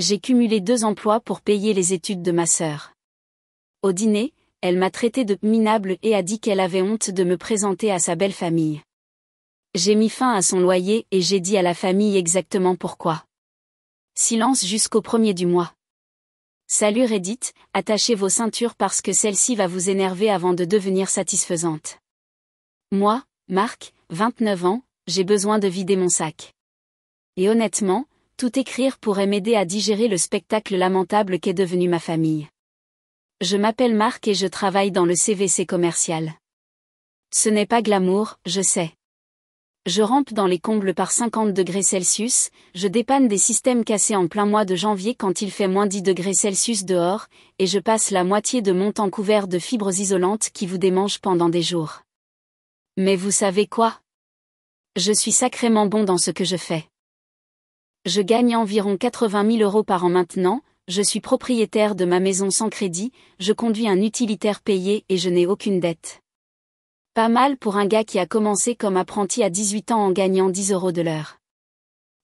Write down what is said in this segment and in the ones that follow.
J'ai cumulé 2 emplois pour payer les études de ma sœur. Au dîner, elle m'a traité de minable et a dit qu'elle avait honte de me présenter à sa belle famille. J'ai mis fin à son loyer et j'ai dit à la famille exactement pourquoi. Silence jusqu'au 1er du mois. Salut Reddit, attachez vos ceintures parce que celle-ci va vous énerver avant de devenir satisfaisante. Moi, Marc, 29 ans, j'ai besoin de vider mon sac. Et honnêtement, tout écrire pourrait m'aider à digérer le spectacle lamentable qu'est devenu ma famille. Je m'appelle Marc et je travaille dans le CVC commercial. Ce n'est pas glamour, je sais. Je rampe dans les combles par 50 degrés Celsius, je dépanne des systèmes cassés en plein mois de janvier quand il fait moins 10 degrés Celsius dehors, et je passe la moitié de mon temps couvert de fibres isolantes qui vous démangent pendant des jours. Mais vous savez quoi? Je suis sacrément bon dans ce que je fais. Je gagne environ 80 000 € par an maintenant, je suis propriétaire de ma maison sans crédit, je conduis un utilitaire payé et je n'ai aucune dette. Pas mal pour un gars qui a commencé comme apprenti à 18 ans en gagnant 10 € de l'heure.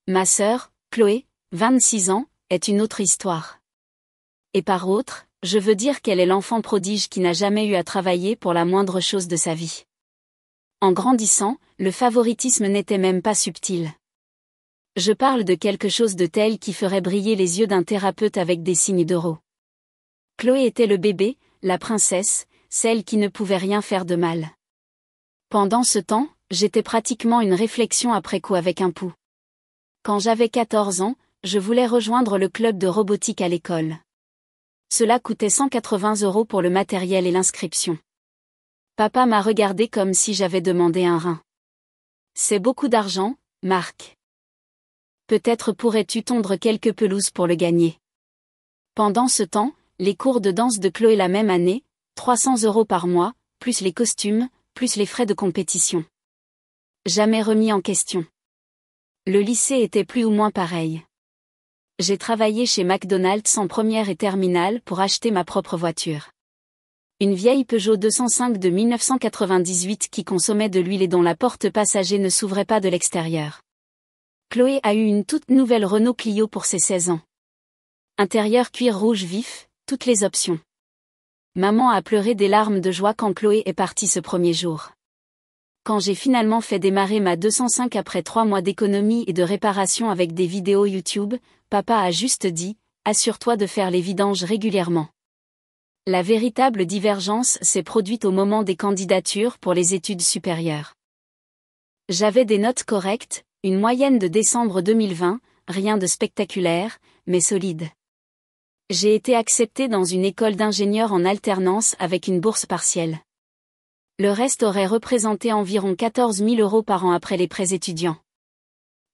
Ma sœur, Chloé, 26 ans, est une autre histoire. Et par autre, je veux dire qu'elle est l'enfant prodige qui n'a jamais eu à travailler pour la moindre chose de sa vie. En grandissant, le favoritisme n'était même pas subtil. Je parle de quelque chose de tel qui ferait briller les yeux d'un thérapeute avec des signes d'euro. Chloé était le bébé, la princesse, celle qui ne pouvait rien faire de mal. Pendant ce temps, j'étais pratiquement une réflexion après coup avec un pouls. Quand j'avais 14 ans, je voulais rejoindre le club de robotique à l'école. Cela coûtait 180 € pour le matériel et l'inscription. Papa m'a regardé comme si j'avais demandé un rein. C'est beaucoup d'argent, Marc. Peut-être pourrais-tu tondre quelques pelouses pour le gagner. Pendant ce temps, les cours de danse de Chloé la même année, 300 € par mois, plus les costumes, plus les frais de compétition. Jamais remis en question. Le lycée était plus ou moins pareil. J'ai travaillé chez McDonald's en première et terminale pour acheter ma propre voiture. Une vieille Peugeot 205 de 1998 qui consommait de l'huile et dont la porte passager ne s'ouvrait pas de l'extérieur. Chloé a eu une toute nouvelle Renault Clio pour ses 16 ans. Intérieur cuir rouge vif, toutes les options. Maman a pleuré des larmes de joie quand Chloé est partie ce premier jour. Quand j'ai finalement fait démarrer ma 205 après 3 mois d'économie et de réparation avec des vidéos YouTube, papa a juste dit « Assure-toi de faire les vidanges régulièrement ». La véritable divergence s'est produite au moment des candidatures pour les études supérieures. J'avais des notes correctes, une moyenne de décembre 2020, rien de spectaculaire, mais solide. J'ai été acceptée dans une école d'ingénieur en alternance avec une bourse partielle. Le reste aurait représenté environ 14 000 € par an après les prêts étudiants.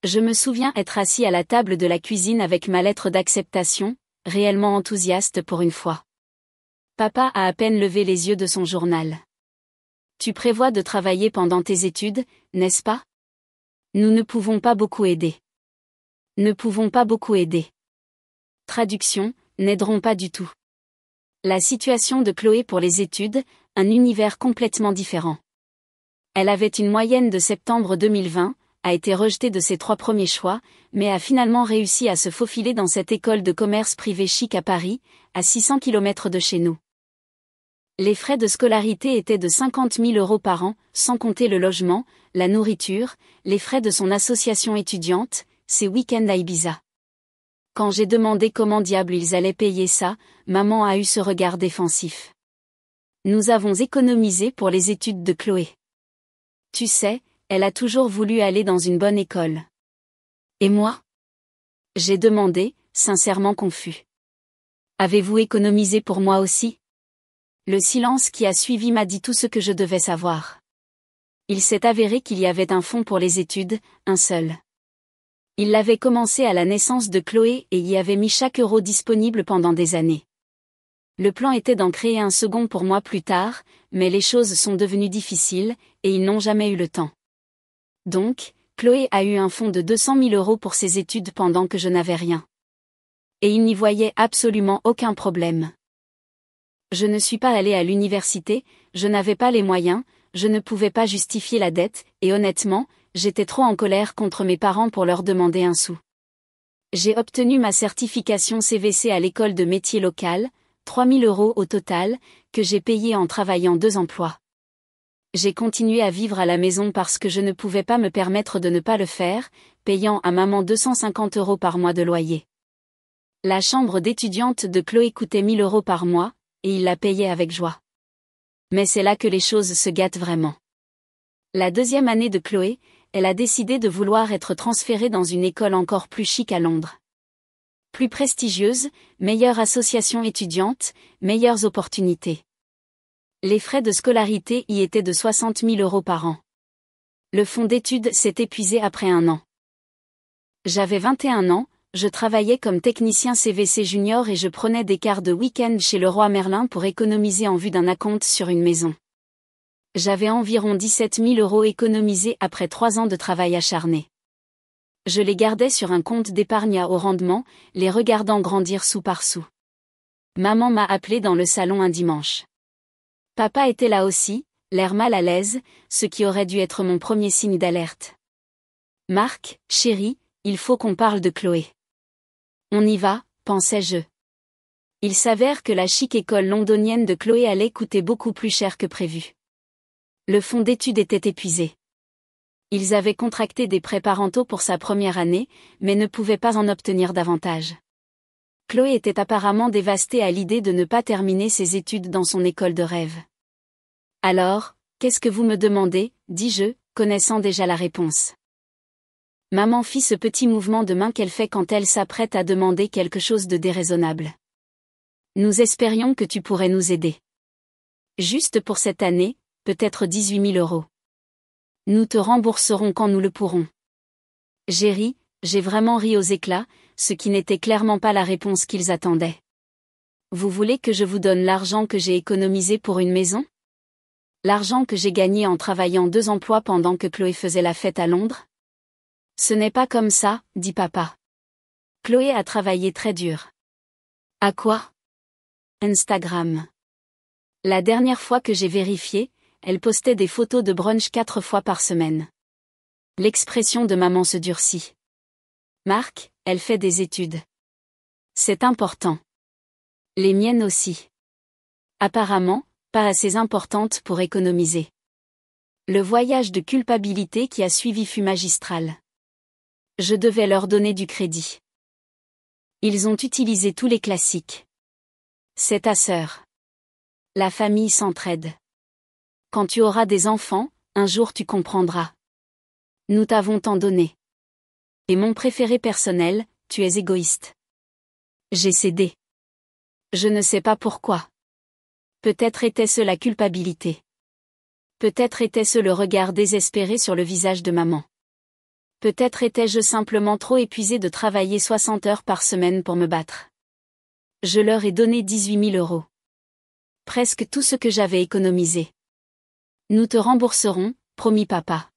Je me souviens être assis à la table de la cuisine avec ma lettre d'acceptation, réellement enthousiaste pour une fois. Papa a à peine levé les yeux de son journal. Tu prévois de travailler pendant tes études, n'est-ce pas? Nous ne pouvons pas beaucoup aider. Ne pouvons pas beaucoup aider. Traduction, n'aideront pas du tout. La situation de Chloé pour les études, un univers complètement différent. Elle avait une moyenne de septembre 2020, a été rejetée de ses 3 premiers choix, mais a finalement réussi à se faufiler dans cette école de commerce privée chic à Paris, à 600 km de chez nous. Les frais de scolarité étaient de 50 000 € par an, sans compter le logement, la nourriture, les frais de son association étudiante, ses week-ends à Ibiza. Quand j'ai demandé comment diable ils allaient payer ça, maman a eu ce regard défensif. Nous avons économisé pour les études de Chloé. Tu sais, elle a toujours voulu aller dans une bonne école. Et moi? J'ai demandé, sincèrement confus. Avez-vous économisé pour moi aussi? Le silence qui a suivi m'a dit tout ce que je devais savoir. Il s'est avéré qu'il y avait un fonds pour les études, un seul. Il l'avait commencé à la naissance de Chloé et y avait mis chaque euro disponible pendant des années. Le plan était d'en créer un second pour moi plus tard, mais les choses sont devenues difficiles, et ils n'ont jamais eu le temps. Donc, Chloé a eu un fonds de 200 000 € pour ses études pendant que je n'avais rien. Et il n'y voyait absolument aucun problème. Je ne suis pas allée à l'université, je n'avais pas les moyens, je ne pouvais pas justifier la dette, et honnêtement, j'étais trop en colère contre mes parents pour leur demander un sou. J'ai obtenu ma certification CVC à l'école de métier locale, 3 000 € au total, que j'ai payé en travaillant 2 emplois. J'ai continué à vivre à la maison parce que je ne pouvais pas me permettre de ne pas le faire, payant à maman 250 € par mois de loyer. La chambre d'étudiante de Chloé coûtait 1 000 € par mois, et il la payait avec joie. Mais c'est là que les choses se gâtent vraiment. La deuxième année de Chloé, elle a décidé de vouloir être transférée dans une école encore plus chic à Londres. Plus prestigieuse, meilleure association étudiante, meilleures opportunités. Les frais de scolarité y étaient de 60 000 € par an. Le fonds d'études s'est épuisé après 1 an. J'avais 21 ans, je travaillais comme technicien CVC junior et je prenais des quarts de week-end chez Leroy Merlin pour économiser en vue d'un acompte sur une maison. J'avais environ 17 000 € économisés après 3 ans de travail acharné. Je les gardais sur un compte d'épargne à haut rendement, les regardant grandir sou par sou. Maman m'a appelé dans le salon un dimanche. Papa était là aussi, l'air mal à l'aise, ce qui aurait dû être mon premier signe d'alerte. Marc, chérie, il faut qu'on parle de Chloé. On y va, pensais-je. Il s'avère que la chic école londonienne de Chloé allait coûter beaucoup plus cher que prévu. Le fonds d'études était épuisé. Ils avaient contracté des prêts parentaux pour sa première année, mais ne pouvaient pas en obtenir davantage. Chloé était apparemment dévastée à l'idée de ne pas terminer ses études dans son école de rêve. Alors, qu'est-ce que vous me demandez, dis-je, connaissant déjà la réponse. Maman fit ce petit mouvement de main qu'elle fait quand elle s'apprête à demander quelque chose de déraisonnable. Nous espérions que tu pourrais nous aider. Juste pour cette année, peut-être 18 000 €. Nous te rembourserons quand nous le pourrons. J'ai ri, j'ai vraiment ri aux éclats, ce qui n'était clairement pas la réponse qu'ils attendaient. Vous voulez que je vous donne l'argent que j'ai économisé pour une maison? L'argent que j'ai gagné en travaillant 2 emplois pendant que Chloé faisait la fête à Londres? Ce n'est pas comme ça, dit papa. Chloé a travaillé très dur. À quoi? Instagram. La dernière fois que j'ai vérifié, elle postait des photos de brunch 4 fois par semaine. L'expression de maman se durcit. Marc, elle fait des études. C'est important. Les miennes aussi. Apparemment, pas assez importantes pour économiser. Le voyage de culpabilité qui a suivi fut magistral. Je devais leur donner du crédit. Ils ont utilisé tous les classiques. C'est ta sœur. La famille s'entraide. Quand tu auras des enfants, un jour tu comprendras. Nous t'avons tant donné. Et mon préféré personnel, tu es égoïste. J'ai cédé. Je ne sais pas pourquoi. Peut-être était-ce la culpabilité. Peut-être était-ce le regard désespéré sur le visage de maman. Peut-être étais-je simplement trop épuisé de travailler 60 heures par semaine pour me battre. Je leur ai donné 18 000 €. Presque tout ce que j'avais économisé. Nous te rembourserons, promit papa.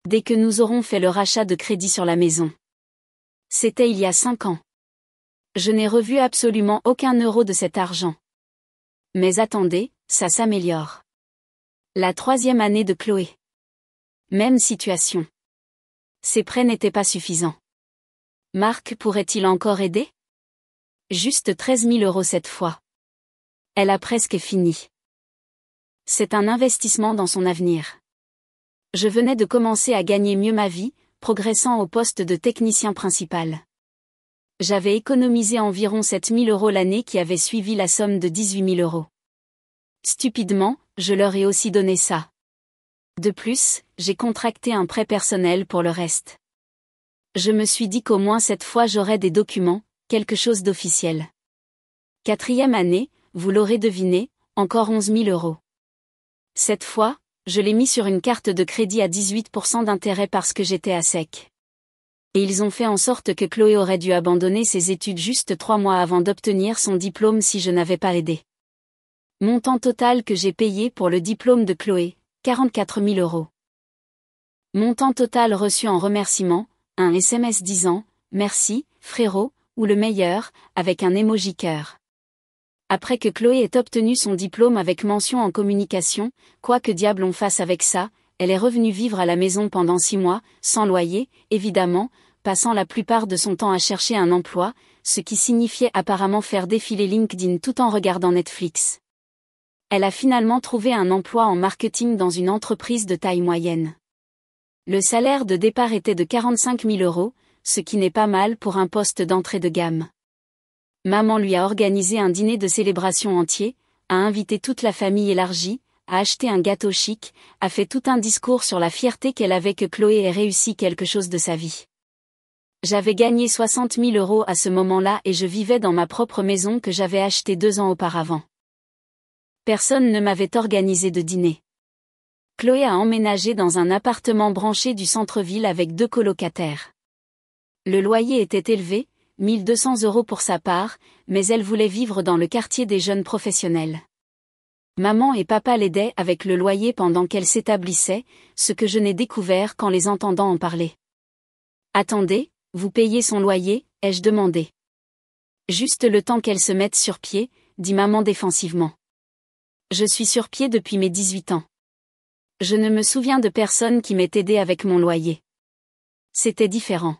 Dès que nous aurons fait le rachat de crédit sur la maison. C'était il y a 5 ans. Je n'ai revu absolument aucun euro de cet argent. Mais attendez, ça s'améliore. La 3e année de Chloé. Même situation. Ces prêts n'étaient pas suffisants. Marc pourrait-il encore aider? Juste 13 000 € cette fois. Elle a presque fini. C'est un investissement dans son avenir. Je venais de commencer à gagner mieux ma vie, progressant au poste de technicien principal. J'avais économisé environ 7 000 € l'année qui avait suivi la somme de 18 000 €. Stupidement, je leur ai aussi donné ça. De plus, j'ai contracté un prêt personnel pour le reste. Je me suis dit qu'au moins cette fois j'aurais des documents, quelque chose d'officiel. 4e année, vous l'aurez deviné, encore 11 000 €. Cette fois, je l'ai mis sur une carte de crédit à 18% d'intérêt parce que j'étais à sec. Et ils ont fait en sorte que Chloé aurait dû abandonner ses études juste 3 mois avant d'obtenir son diplôme si je n'avais pas aidé. Montant total que j'ai payé pour le diplôme de Chloé, 44 000 €. Montant total reçu en remerciement, un SMS disant « Merci, frérot » ou le meilleur, avec un emoji cœur. Après que Chloé ait obtenu son diplôme avec mention en communication, quoi que diable on fasse avec ça, elle est revenue vivre à la maison pendant 6 mois, sans loyer, évidemment, passant la plupart de son temps à chercher un emploi, ce qui signifiait apparemment faire défiler LinkedIn tout en regardant Netflix. Elle a finalement trouvé un emploi en marketing dans une entreprise de taille moyenne. Le salaire de départ était de 45 000 €, ce qui n'est pas mal pour un poste d'entrée de gamme. Maman lui a organisé un dîner de célébration entier, a invité toute la famille élargie, a acheté un gâteau chic, a fait tout un discours sur la fierté qu'elle avait que Chloé ait réussi quelque chose de sa vie. J'avais gagné 60 000 € à ce moment-là et je vivais dans ma propre maison que j'avais achetée 2 ans auparavant. Personne ne m'avait organisé de dîner. Chloé a emménagé dans un appartement branché du centre-ville avec 2 colocataires. Le loyer était élevé, 1 200 € pour sa part, mais elle voulait vivre dans le quartier des jeunes professionnels. Maman et papa l'aidaient avec le loyer pendant qu'elle s'établissait, ce que je n'ai découvert qu'en les entendant en parler. « Attendez, vous payez son loyer ?» ai-je demandé. « Juste le temps qu'elle se mette sur pied », dit maman défensivement. « Je suis sur pied depuis mes 18 ans. Je ne me souviens de personne qui m'ait aidé avec mon loyer. C'était différent.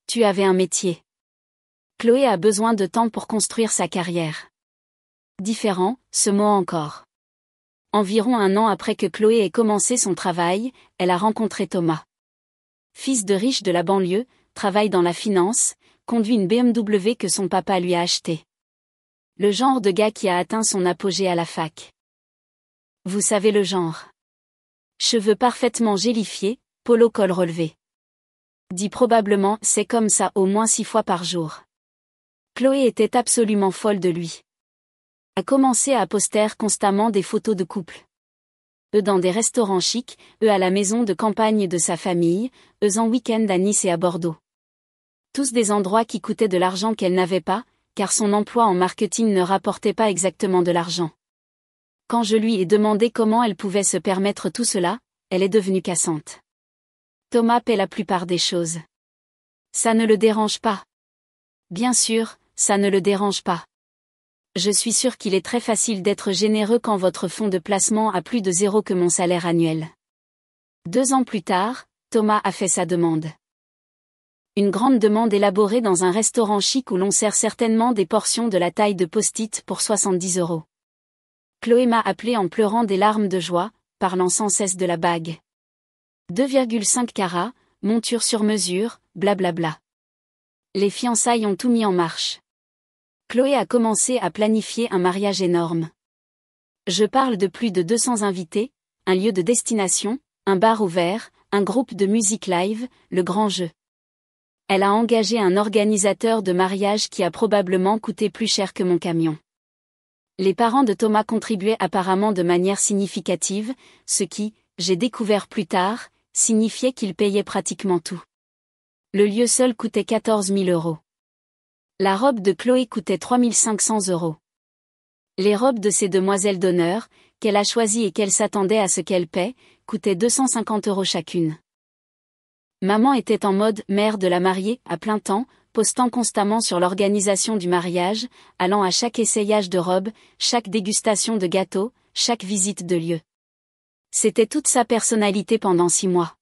Tu avais un métier. Chloé a besoin de temps pour construire sa carrière. » Différent, ce mot encore. Environ 1 an après que Chloé ait commencé son travail, elle a rencontré Thomas. Fils de riche de la banlieue, travaille dans la finance, conduit une BMW que son papa lui a achetée. Le genre de gars qui a atteint son apogée à la fac. Vous savez le genre. Cheveux parfaitement gélifiés, polo col relevé. Dit probablement « c'est comme ça » au moins 6 fois par jour. Chloé était absolument folle de lui. A commencé à poster constamment des photos de couple. Eux dans des restaurants chics, eux à la maison de campagne de sa famille, eux en week-end à Nice et à Bordeaux. Tous des endroits qui coûtaient de l'argent qu'elle n'avait pas, car son emploi en marketing ne rapportait pas exactement de l'argent. Quand je lui ai demandé comment elle pouvait se permettre tout cela, elle est devenue cassante. Thomas paie la plupart des choses. Ça ne le dérange pas. Bien sûr, ça ne le dérange pas. Je suis sûr qu'il est très facile d'être généreux quand votre fonds de placement a plus de 0 que mon salaire annuel. 2 ans plus tard, Thomas a fait sa demande. Une grande demande élaborée dans un restaurant chic où l'on sert certainement des portions de la taille de post-it pour 70 €. Chloé m'a appelé en pleurant des larmes de joie, parlant sans cesse de la bague. 2,5 carats, monture sur mesure, blablabla. Les fiançailles ont tout mis en marche. Chloé a commencé à planifier un mariage énorme. Je parle de plus de 200 invités, un lieu de destination, un bar ouvert, un groupe de musique live, le grand jeu. Elle a engagé un organisateur de mariage qui a probablement coûté plus cher que mon camion. Les parents de Thomas contribuaient apparemment de manière significative, ce qui, j'ai découvert plus tard, signifiait qu'ils payaient pratiquement tout. Le lieu seul coûtait 14 000 €. La robe de Chloé coûtait 3 500 €. Les robes de ces demoiselles d'honneur, qu'elle a choisies et qu'elle s'attendait à ce qu'elles paient, coûtaient 250 € chacune. Maman était en mode mère de la mariée, à plein temps, postant constamment sur l'organisation du mariage, allant à chaque essayage de robe, chaque dégustation de gâteau, chaque visite de lieu. C'était toute sa personnalité pendant 6 mois.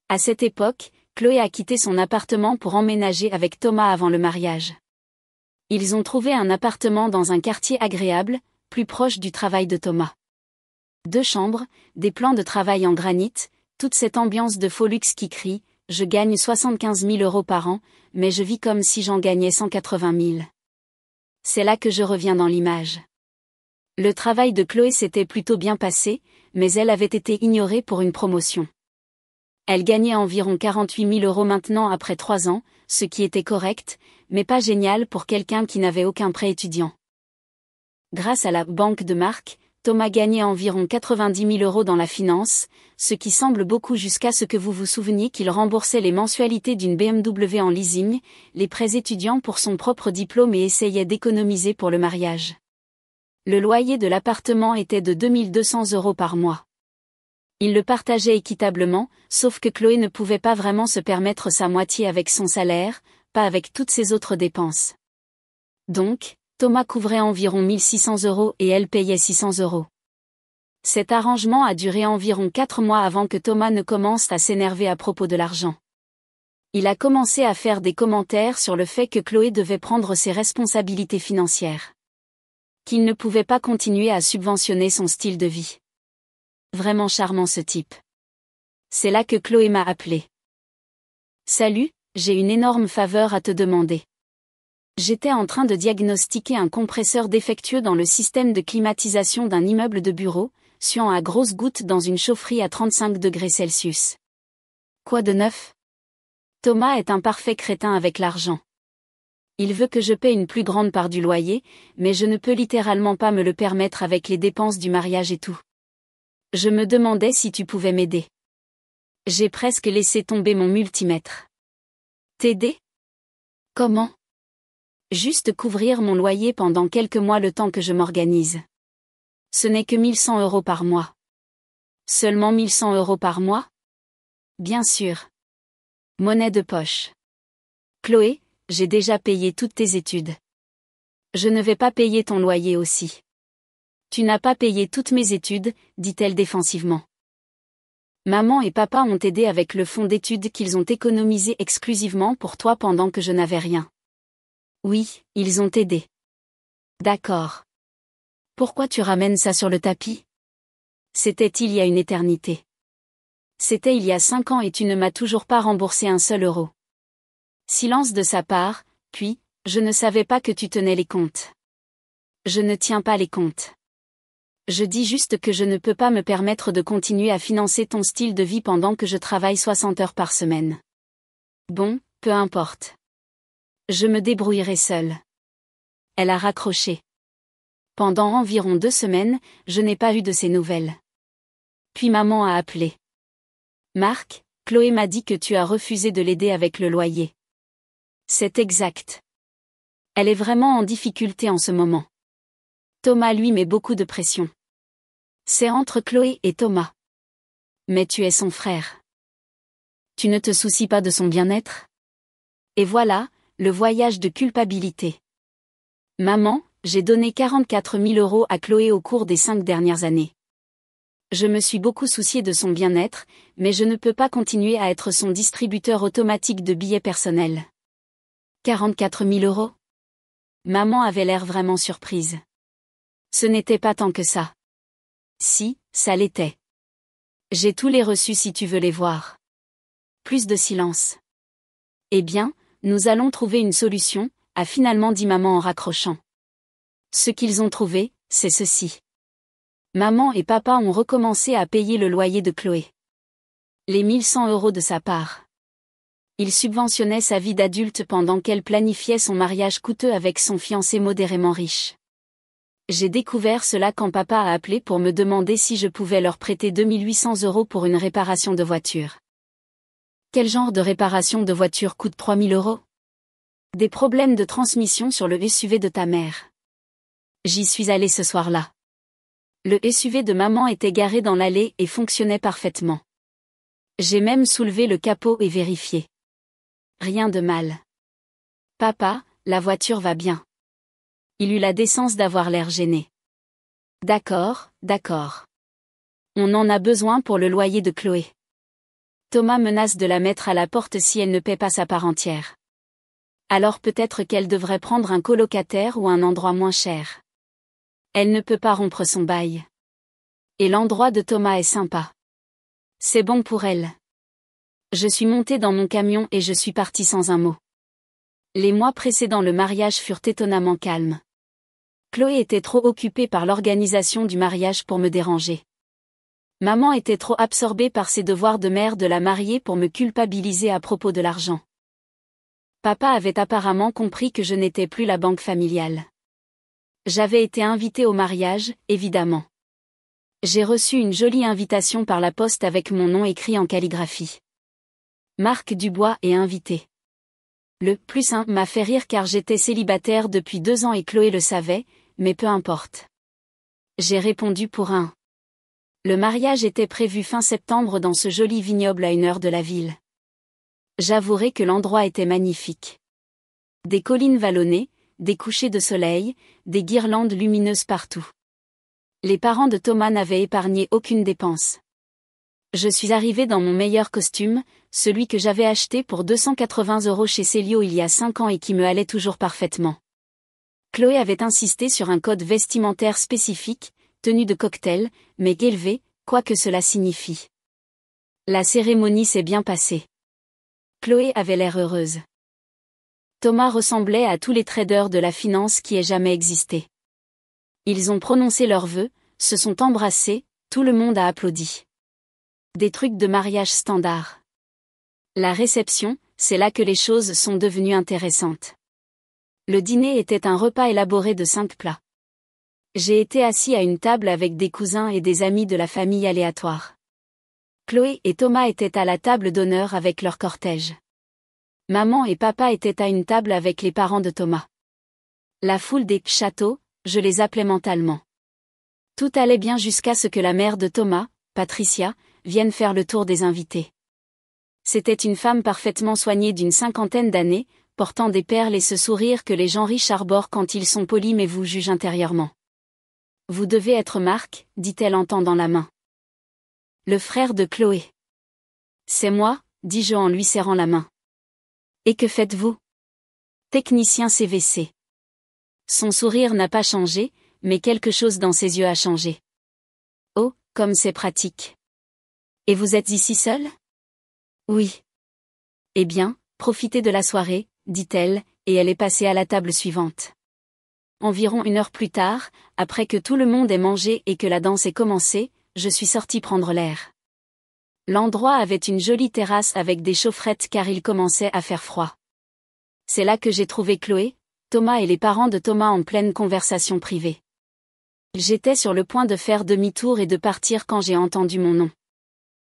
À cette époque, Chloé a quitté son appartement pour emménager avec Thomas avant le mariage. Ils ont trouvé un appartement dans un quartier agréable, plus proche du travail de Thomas. 2 chambres, des plans de travail en granit, toute cette ambiance de faux luxe qui crie « Je gagne 75 000 € par an, mais je vis comme si j'en gagnais 180 000. » C'est là que je reviens dans l'image. Le travail de Chloé s'était plutôt bien passé, mais elle avait été ignorée pour une promotion. Elle gagnait environ 48 000 € maintenant après 3 ans, ce qui était correct, mais pas génial pour quelqu'un qui n'avait aucun prêt étudiant. Grâce à la banque de marque, Thomas gagnait environ 90 000 € dans la finance, ce qui semble beaucoup jusqu'à ce que vous vous souveniez qu'il remboursait les mensualités d'une BMW en leasing, les prêts étudiants pour son propre diplôme et essayait d'économiser pour le mariage. Le loyer de l'appartement était de 2 200 € par mois. Il le partageait équitablement, sauf que Chloé ne pouvait pas vraiment se permettre sa moitié avec son salaire, pas avec toutes ses autres dépenses. Donc, Thomas couvrait environ 1 600 € et elle payait 600 €. Cet arrangement a duré environ 4 mois avant que Thomas ne commence à s'énerver à propos de l'argent. Il a commencé à faire des commentaires sur le fait que Chloé devait prendre ses responsabilités financières. Qu'il ne pouvait pas continuer à subventionner son style de vie. Vraiment charmant ce type. C'est là que Chloé m'a appelé. Salut, j'ai une énorme faveur à te demander. J'étais en train de diagnostiquer un compresseur défectueux dans le système de climatisation d'un immeuble de bureau, suant à grosses gouttes dans une chaufferie à 35 degrés Celsius. Quoi de neuf? Thomas est un parfait crétin avec l'argent. Il veut que je paie une plus grande part du loyer, mais je ne peux littéralement pas me le permettre avec les dépenses du mariage et tout. Je me demandais si tu pouvais m'aider. J'ai presque laissé tomber mon multimètre. T'aider? Comment? Juste couvrir mon loyer pendant quelques mois le temps que je m'organise. Ce n'est que 1100 € par mois. Seulement 1100 € par mois? Bien sûr. Monnaie de poche. Chloé, j'ai déjà payé toutes tes études. Je ne vais pas payer ton loyer aussi. Tu n'as pas payé toutes mes études, dit-elle défensivement. Maman et papa ont aidé avec le fonds d'études qu'ils ont économisé exclusivement pour toi pendant que je n'avais rien. Oui, ils ont aidé. D'accord. Pourquoi tu ramènes ça sur le tapis? C'était il y a une éternité. C'était il y a 5 ans et tu ne m'as toujours pas remboursé un seul euro. Silence de sa part, puis, je ne savais pas que tu tenais les comptes. Je ne tiens pas les comptes. Je dis juste que je ne peux pas me permettre de continuer à financer ton style de vie pendant que je travaille 60 heures par semaine. Bon, peu importe. Je me débrouillerai seule. Elle a raccroché. Pendant environ 2 semaines, je n'ai pas eu de ses nouvelles. Puis maman a appelé. Marc, Chloé m'a dit que tu as refusé de l'aider avec le loyer. C'est exact. Elle est vraiment en difficulté en ce moment. Thomas lui met beaucoup de pression. C'est entre Chloé et Thomas. Mais tu es son frère. Tu ne te soucies pas de son bien-être? Et voilà, le voyage de culpabilité. Maman, j'ai donné 44 000 € à Chloé au cours des 5 dernières années. Je me suis beaucoup souciée de son bien-être, mais je ne peux pas continuer à être son distributeur automatique de billets personnels. 44 000 €? Maman avait l'air vraiment surprise. Ce n'était pas tant que ça. Si, ça l'était. J'ai tous les reçus si tu veux les voir. Plus de silence. Eh bien, nous allons trouver une solution, a finalement dit maman en raccrochant. Ce qu'ils ont trouvé, c'est ceci. Maman et papa ont recommencé à payer le loyer de Chloé. Les 1100 € de sa part. Ils subventionnaient sa vie d'adulte pendant qu'elle planifiait son mariage coûteux avec son fiancé modérément riche. J'ai découvert cela quand papa a appelé pour me demander si je pouvais leur prêter 2800 € pour une réparation de voiture. Quel genre de réparation de voiture coûte 3000 €? Des problèmes de transmission sur le SUV de ta mère. J'y suis allée ce soir-là. Le SUV de maman était garé dans l'allée et fonctionnait parfaitement. J'ai même soulevé le capot et vérifié. Rien de mal. Papa, la voiture va bien. Il eut la décence d'avoir l'air gêné. D'accord, d'accord. On en a besoin pour le loyer de Chloé. Thomas menace de la mettre à la porte si elle ne paie pas sa part entière. Alors peut-être qu'elle devrait prendre un colocataire ou un endroit moins cher. Elle ne peut pas rompre son bail. Et l'endroit de Thomas est sympa. C'est bon pour elle. Je suis montée dans mon camion et je suis partie sans un mot. Les mois précédant le mariage furent étonnamment calmes. Chloé était trop occupée par l'organisation du mariage pour me déranger. Maman était trop absorbée par ses devoirs de mère de la mariée pour me culpabiliser à propos de l'argent. Papa avait apparemment compris que je n'étais plus la banque familiale. J'avais été invitée au mariage, évidemment. J'ai reçu une jolie invitation par la poste avec mon nom écrit en calligraphie. Marc Dubois est invité. Le « +1 » m'a fait rire car j'étais célibataire depuis 2 ans et Chloé le savait, mais peu importe. J'ai répondu pour un. Le mariage était prévu fin septembre dans ce joli vignoble à 1 heure de la ville. J'avouerai que l'endroit était magnifique. Des collines vallonnées, des couchers de soleil, des guirlandes lumineuses partout. Les parents de Thomas n'avaient épargné aucune dépense. Je suis arrivée dans mon meilleur costume, celui que j'avais acheté pour 280 € chez Célio il y a 5 ans et qui me allait toujours parfaitement. Chloé avait insisté sur un code vestimentaire spécifique, tenue de cocktail, mais élevé, quoi que cela signifie. La cérémonie s'est bien passée. Chloé avait l'air heureuse. Thomas ressemblait à tous les traders de la finance qui aient jamais existé. Ils ont prononcé leurs vœux, se sont embrassés, tout le monde a applaudi. Des trucs de mariage standard. La réception, c'est là que les choses sont devenues intéressantes. Le dîner était un repas élaboré de 5 plats. J'ai été assis à une table avec des cousins et des amis de la famille aléatoire. Chloé et Thomas étaient à la table d'honneur avec leur cortège. Maman et papa étaient à une table avec les parents de Thomas. La foule des châteaux, je les appelais mentalement. Tout allait bien jusqu'à ce que la mère de Thomas, Patricia, vienne faire le tour des invités. C'était une femme parfaitement soignée d'une 50aine d'années, portant des perles et ce sourire que les gens riches arborent quand ils sont polis mais vous jugent intérieurement. Vous devez être Marc, dit-elle en tendant la main. Le frère de Chloé. C'est moi, dis-je en lui serrant la main. Et que faites-vous? Technicien CVC. Son sourire n'a pas changé, mais quelque chose dans ses yeux a changé. Oh, comme c'est pratique. Et vous êtes ici seul? Oui. Eh bien, profitez de la soirée, dit-elle, et elle est passée à la table suivante. Environ 1 heure plus tard, après que tout le monde ait mangé et que la danse ait commencé, je suis sortie prendre l'air. L'endroit avait une jolie terrasse avec des chaufferettes car il commençait à faire froid. C'est là que j'ai trouvé Chloé, Thomas et les parents de Thomas en pleine conversation privée. J'étais sur le point de faire demi-tour et de partir quand j'ai entendu mon nom.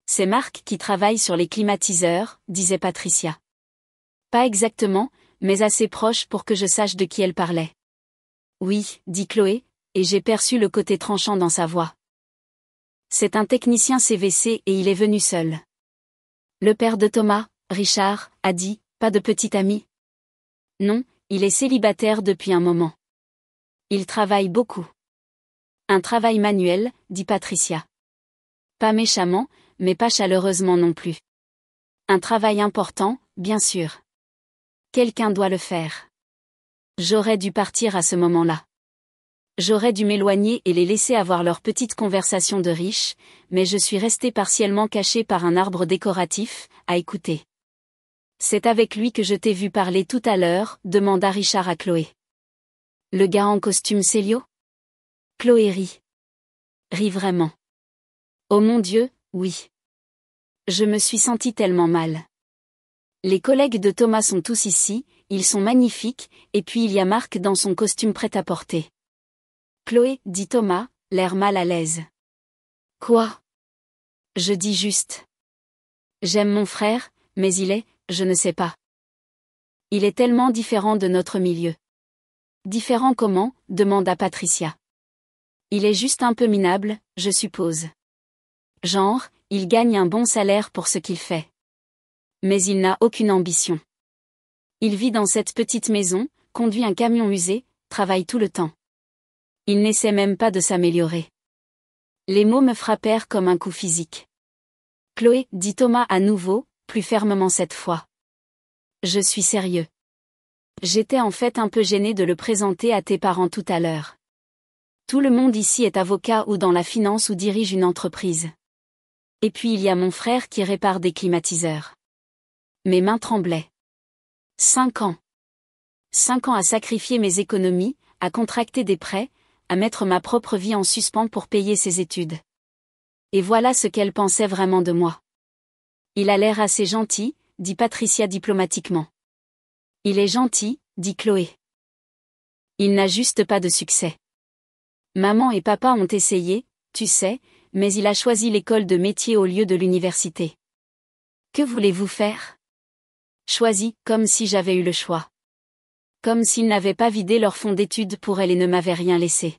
C'est Marc qui travaille sur les climatiseurs, disait Patricia. Pas exactement, mais assez proche pour que je sache de qui elle parlait. Oui, dit Chloé, et j'ai perçu le côté tranchant dans sa voix. C'est un technicien CVC et il est venu seul. Le père de Thomas, Richard, a dit, pas de petit ami. Non, il est célibataire depuis un moment. Il travaille beaucoup. Un travail manuel, dit Patricia. Pas méchamment, mais pas chaleureusement non plus. Un travail important, bien sûr. Quelqu'un doit le faire. J'aurais dû partir à ce moment-là. J'aurais dû m'éloigner et les laisser avoir leur petite conversation de riches, mais je suis restée partiellement cachée par un arbre décoratif, à écouter. C'est avec lui que je t'ai vu parler tout à l'heure, demanda Richard à Chloé. Le gars en costume Célio? Chloé rit. Rit vraiment. Oh mon Dieu, oui. Je me suis sentie tellement mal. Les collègues de Thomas sont tous ici, ils sont magnifiques, et puis il y a Marc dans son costume prêt-à-porter. Chloé, dit Thomas, l'air mal à l'aise. Quoi? Je dis juste. J'aime mon frère, mais il est, je ne sais pas. Il est tellement différent de notre milieu. Différent comment? Demanda Patricia. Il est juste un peu minable, je suppose. Genre, il gagne un bon salaire pour ce qu'il fait. Mais il n'a aucune ambition. Il vit dans cette petite maison, conduit un camion usé, travaille tout le temps. Il n'essaie même pas de s'améliorer. Les mots me frappèrent comme un coup physique. Chloé, dit Thomas à nouveau, plus fermement cette fois. Je suis sérieux. J'étais en fait un peu gênée de le présenter à tes parents tout à l'heure. Tout le monde ici est avocat ou dans la finance ou dirige une entreprise. Et puis il y a mon frère qui répare des climatiseurs. Mes mains tremblaient. 5 ans. 5 ans à sacrifier mes économies, à contracter des prêts, à mettre ma propre vie en suspens pour payer ses études. Et voilà ce qu'elle pensait vraiment de moi. Il a l'air assez gentil, dit Patricia diplomatiquement. Il est gentil, dit Chloé. Il n'a juste pas de succès. Maman et papa ont essayé, tu sais, mais il a choisi l'école de métier au lieu de l'université. Que voulez-vous faire? Choisi, comme si j'avais eu le choix. Comme s'ils n'avaient pas vidé leur fonds d'études pour elle et ne m'avaient rien laissé.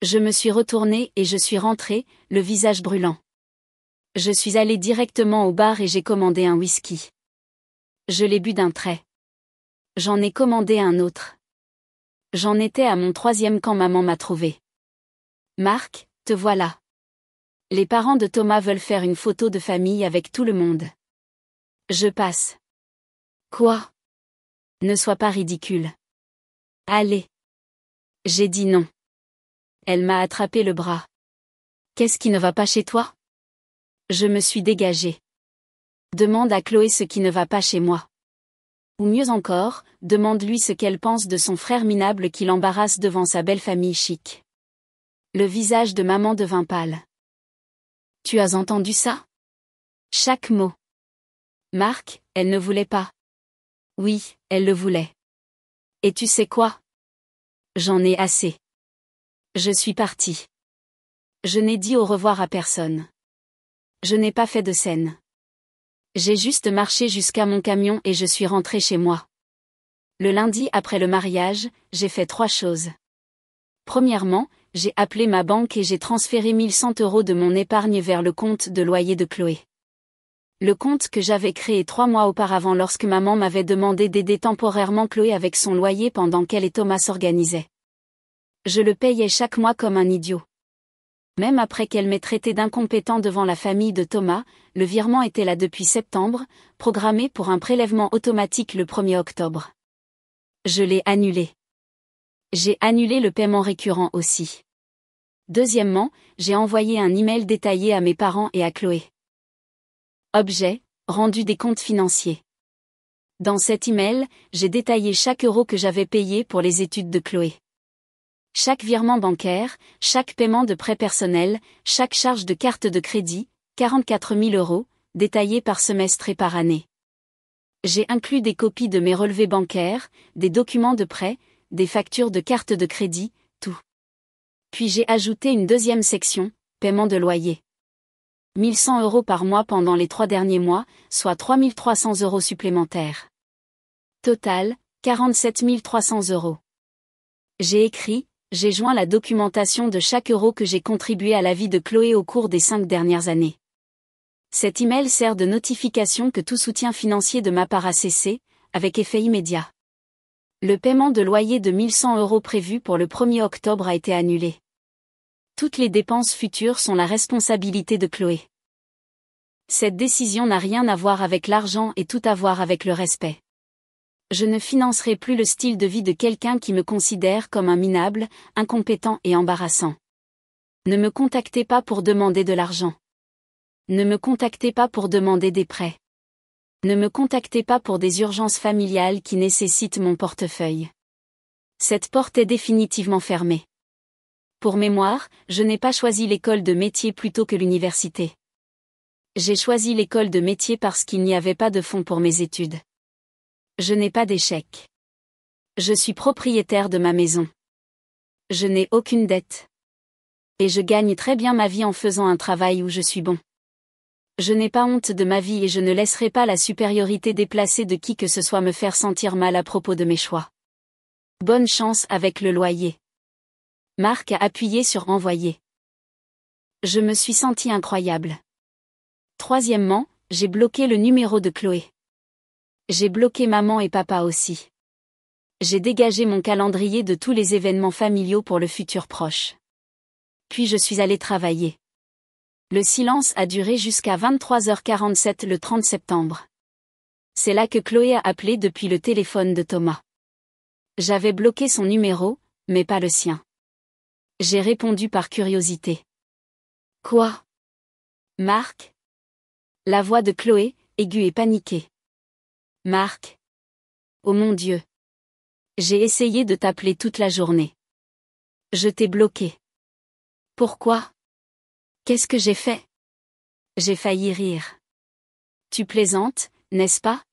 Je me suis retournée et je suis rentrée, le visage brûlant. Je suis allée directement au bar et j'ai commandé un whisky. Je l'ai bu d'un trait. J'en ai commandé un autre. J'en étais à mon 3e quand maman m'a trouvée. Marc, te voilà. Les parents de Thomas veulent faire une photo de famille avec tout le monde. Je passe. Quoi? Ne sois pas ridicule. Allez. J'ai dit non. Elle m'a attrapé le bras. Qu'est-ce qui ne va pas chez toi? Je me suis dégagée. Demande à Chloé ce qui ne va pas chez moi. Ou mieux encore, demande-lui ce qu'elle pense de son frère minable qui l'embarrasse devant sa belle famille chic. Le visage de maman devint pâle. Tu as entendu ça? Chaque mot. Marc, elle ne voulait pas. Oui, elle le voulait. Et tu sais quoi? J'en ai assez. Je suis partie. Je n'ai dit au revoir à personne. Je n'ai pas fait de scène. J'ai juste marché jusqu'à mon camion et je suis rentrée chez moi. Le lundi après le mariage, j'ai fait 3 choses. Premièrement, j'ai appelé ma banque et j'ai transféré 1100 € de mon épargne vers le compte de loyer de Chloé. Le compte que j'avais créé 3 mois auparavant lorsque maman m'avait demandé d'aider temporairement Chloé avec son loyer pendant qu'elle et Thomas s'organisaient. Je le payais chaque mois comme un idiot. Même après qu'elle m'ait traité d'incompétent devant la famille de Thomas, le virement était là depuis septembre, programmé pour un prélèvement automatique le 1er octobre. Je l'ai annulé. J'ai annulé le paiement récurrent aussi. Deuxièmement, j'ai envoyé un email détaillé à mes parents et à Chloé. Objet, rendu des comptes financiers. Dans cet email, j'ai détaillé chaque euro que j'avais payé pour les études de Chloé. Chaque virement bancaire, chaque paiement de prêt personnel, chaque charge de carte de crédit, 44 000 €, détaillés par semestre et par année. J'ai inclus des copies de mes relevés bancaires, des documents de prêt, des factures de carte de crédit, tout. Puis j'ai ajouté une deuxième section, paiement de loyer. 1100 € par mois pendant les 3 derniers mois, soit 3300 € supplémentaires. Total, 47 300 €. J'ai écrit, j'ai joint la documentation de chaque euro que j'ai contribué à la vie de Chloé au cours des 5 dernières années. Cet email sert de notification que tout soutien financier de ma part a cessé, avec effet immédiat. Le paiement de loyer de 1100 € prévu pour le 1er octobre a été annulé. Toutes les dépenses futures sont la responsabilité de Chloé. Cette décision n'a rien à voir avec l'argent et tout à voir avec le respect. Je ne financerai plus le style de vie de quelqu'un qui me considère comme un minable, incompétent et embarrassant. Ne me contactez pas pour demander de l'argent. Ne me contactez pas pour demander des prêts. Ne me contactez pas pour des urgences familiales qui nécessitent mon portefeuille. Cette porte est définitivement fermée. Pour mémoire, je n'ai pas choisi l'école de métier plutôt que l'université. J'ai choisi l'école de métier parce qu'il n'y avait pas de fonds pour mes études. Je n'ai pas d'échec. Je suis propriétaire de ma maison. Je n'ai aucune dette. Et je gagne très bien ma vie en faisant un travail où je suis bon. Je n'ai pas honte de ma vie et je ne laisserai pas la supériorité déplacée de qui que ce soit me faire sentir mal à propos de mes choix. Bonne chance avec le loyer. Marc a appuyé sur envoyer. Je me suis senti incroyable. Troisièmement, j'ai bloqué le numéro de Chloé. J'ai bloqué maman et papa aussi. J'ai dégagé mon calendrier de tous les événements familiaux pour le futur proche. Puis je suis allée travailler. Le silence a duré jusqu'à 23h47 le 30 septembre. C'est là que Chloé a appelé depuis le téléphone de Thomas. J'avais bloqué son numéro, mais pas le sien. J'ai répondu par curiosité. Quoi? Marc? La voix de Chloé, aiguë et paniquée. Marc? Oh mon Dieu! J'ai essayé de t'appeler toute la journée. Je t'ai bloqué. Pourquoi? Qu'est-ce que j'ai fait? J'ai failli rire. Tu plaisantes, n'est-ce pas?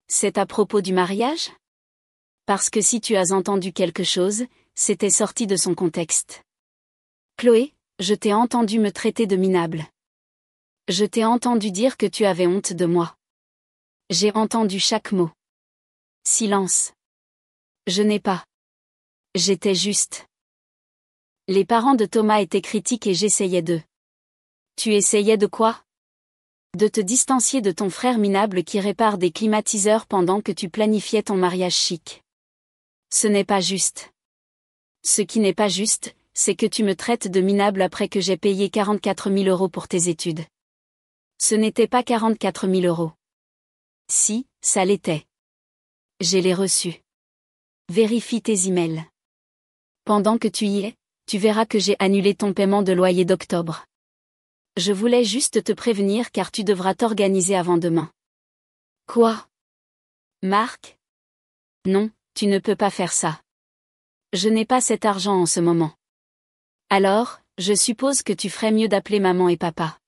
C'est à propos du mariage? Parce que si tu as entendu quelque chose, c'était sorti de son contexte. Chloé, je t'ai entendu me traiter de minable. Je t'ai entendu dire que tu avais honte de moi. J'ai entendu chaque mot. Silence. Je n'ai pas. J'étais juste. Les parents de Thomas étaient critiques et j'essayais de. Tu essayais de quoi? De te distancier de ton frère minable qui répare des climatiseurs pendant que tu planifiais ton mariage chic. Ce n'est pas juste. Ce qui n'est pas juste, c'est que tu me traites de minable après que j'ai payé 44 000 € pour tes études. Ce n'était pas 44 000 €. Si, ça l'était. J'ai les reçus. Vérifie tes emails. Pendant que tu y es, tu verras que j'ai annulé ton paiement de loyer d'octobre. Je voulais juste te prévenir car tu devras t'organiser avant demain. Quoi? Marc? Non, tu ne peux pas faire ça. Je n'ai pas cet argent en ce moment. Alors, je suppose que tu ferais mieux d'appeler maman et papa.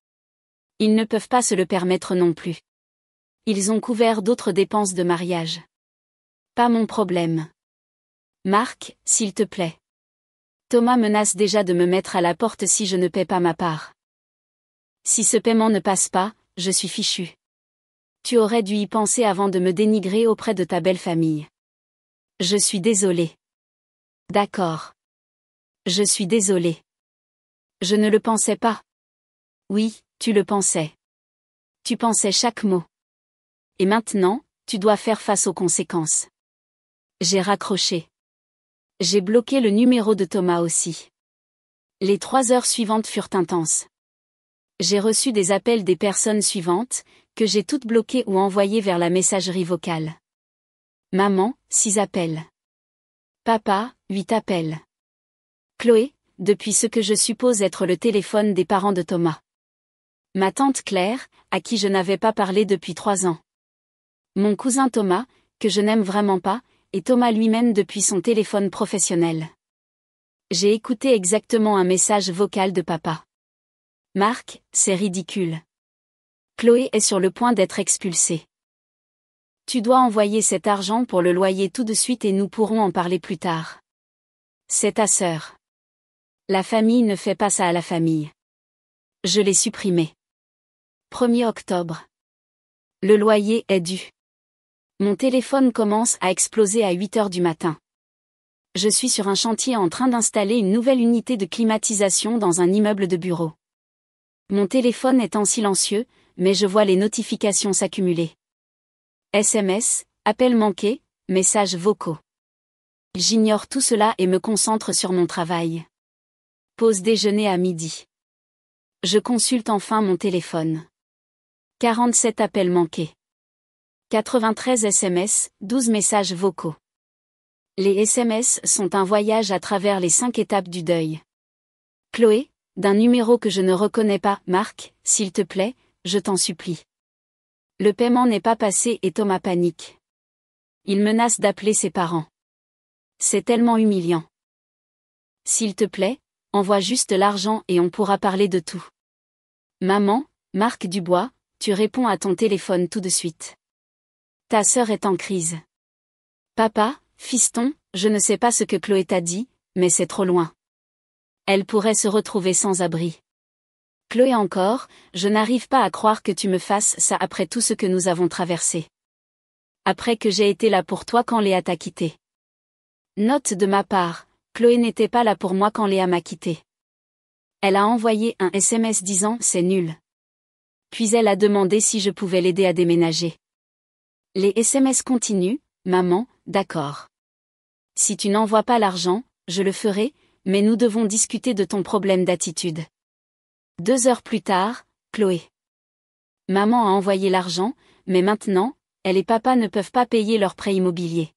Ils ne peuvent pas se le permettre non plus. Ils ont couvert d'autres dépenses de mariage. Pas mon problème. Marc, s'il te plaît. Thomas menace déjà de me mettre à la porte si je ne paie pas ma part. Si ce paiement ne passe pas, je suis fichu. Tu aurais dû y penser avant de me dénigrer auprès de ta belle famille. Je suis désolé. D'accord. Je suis désolé. Je ne le pensais pas. Oui, tu le pensais. Tu pensais chaque mot. Et maintenant, tu dois faire face aux conséquences. J'ai raccroché. J'ai bloqué le numéro de Thomas aussi. Les 3 heures suivantes furent intenses. J'ai reçu des appels des personnes suivantes, que j'ai toutes bloquées ou envoyées vers la messagerie vocale. Maman, 6 appels. Papa, 8 appels. Chloé, depuis ce que je suppose être le téléphone des parents de Thomas. Ma tante Claire, à qui je n'avais pas parlé depuis 3 ans. Mon cousin Thomas, que je n'aime vraiment pas, et Thomas lui-même depuis son téléphone professionnel. J'ai écouté exactement un message vocal de papa. Marc, c'est ridicule. Chloé est sur le point d'être expulsée. Tu dois envoyer cet argent pour le loyer tout de suite et nous pourrons en parler plus tard. C'est ta sœur. La famille ne fait pas ça à la famille. Je l'ai supprimé. 1er octobre. Le loyer est dû. Mon téléphone commence à exploser à 8 heures du matin. Je suis sur un chantier en train d'installer une nouvelle unité de climatisation dans un immeuble de bureau. Mon téléphone est en silencieux, mais je vois les notifications s'accumuler. SMS, appels manqués, messages vocaux. J'ignore tout cela et me concentre sur mon travail. Pause déjeuner à midi. Je consulte enfin mon téléphone. 47 appels manqués. 93 SMS, 12 messages vocaux. Les SMS sont un voyage à travers les 5 étapes du deuil. Chloé, d'un numéro que je ne reconnais pas, Marc, s'il te plaît, je t'en supplie. Le paiement n'est pas passé et Thomas panique. Il menace d'appeler ses parents. C'est tellement humiliant. S'il te plaît, envoie juste l'argent et on pourra parler de tout. Maman, Marc Dubois, tu réponds à ton téléphone tout de suite. Ta sœur est en crise. Papa, fiston, je ne sais pas ce que Chloé t'a dit, mais c'est trop loin. Elle pourrait se retrouver sans abri. Chloé encore, je n'arrive pas à croire que tu me fasses ça après tout ce que nous avons traversé. Après que j'ai été là pour toi quand Léa t'a quitté. Note de ma part, Chloé n'était pas là pour moi quand Léa m'a quitté. Elle a envoyé un SMS disant « c'est nul ». Puis elle a demandé si je pouvais l'aider à déménager. Les SMS continuent, maman, d'accord. Si tu n'envoies pas l'argent, je le ferai, mais nous devons discuter de ton problème d'attitude. 2 heures plus tard, Chloé. Maman a envoyé l'argent, mais maintenant, elle et papa ne peuvent pas payer leur prêt immobilier.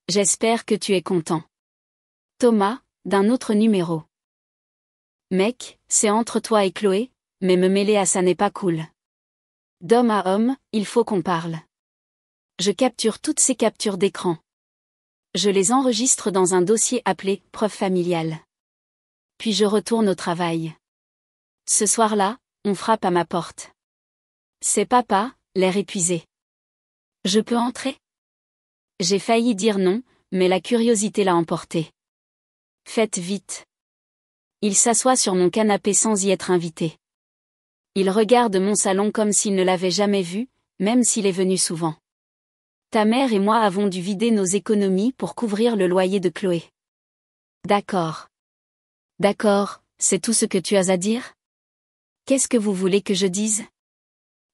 J'espère que tu es content. Thomas, d'un autre numéro. Mec, c'est entre toi et Chloé, mais me mêler à ça n'est pas cool. D'homme à homme, il faut qu'on parle. Je capture toutes ces captures d'écran. Je les enregistre dans un dossier appelé « preuve familiale ». Puis je retourne au travail. Ce soir-là, on frappe à ma porte. C'est papa, l'air épuisé. Je peux entrer? J'ai failli dire non, mais la curiosité l'a emporté. Faites vite. Il s'assoit sur mon canapé sans y être invité. Il regarde mon salon comme s'il ne l'avait jamais vu, même s'il est venu souvent. Ta mère et moi avons dû vider nos économies pour couvrir le loyer de Chloé. D'accord. D'accord, c'est tout ce que tu as à dire? Qu'est-ce que vous voulez que je dise?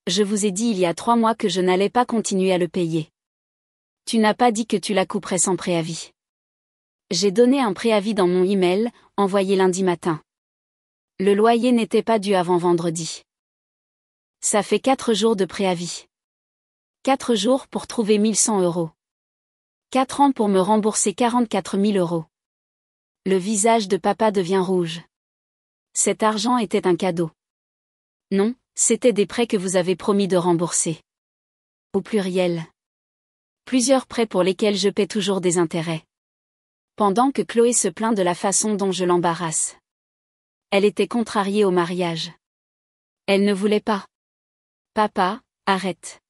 Je vous ai dit il y a 3 mois que je n'allais pas continuer à le payer. Tu n'as pas dit que tu la couperais sans préavis. J'ai donné un préavis dans mon email, envoyé lundi matin. Le loyer n'était pas dû avant vendredi. Ça fait 4 jours de préavis. 4 jours pour trouver 1100 €. 4 ans pour me rembourser 44 000 €. Le visage de papa devient rouge. Cet argent était un cadeau. Non, c'était des prêts que vous avez promis de rembourser. Au pluriel. Plusieurs prêts pour lesquels je paie toujours des intérêts. Pendant que Chloé se plaint de la façon dont je l'embarrasse. Elle était contrariée au mariage. Elle ne voulait pas. Papa, arrête.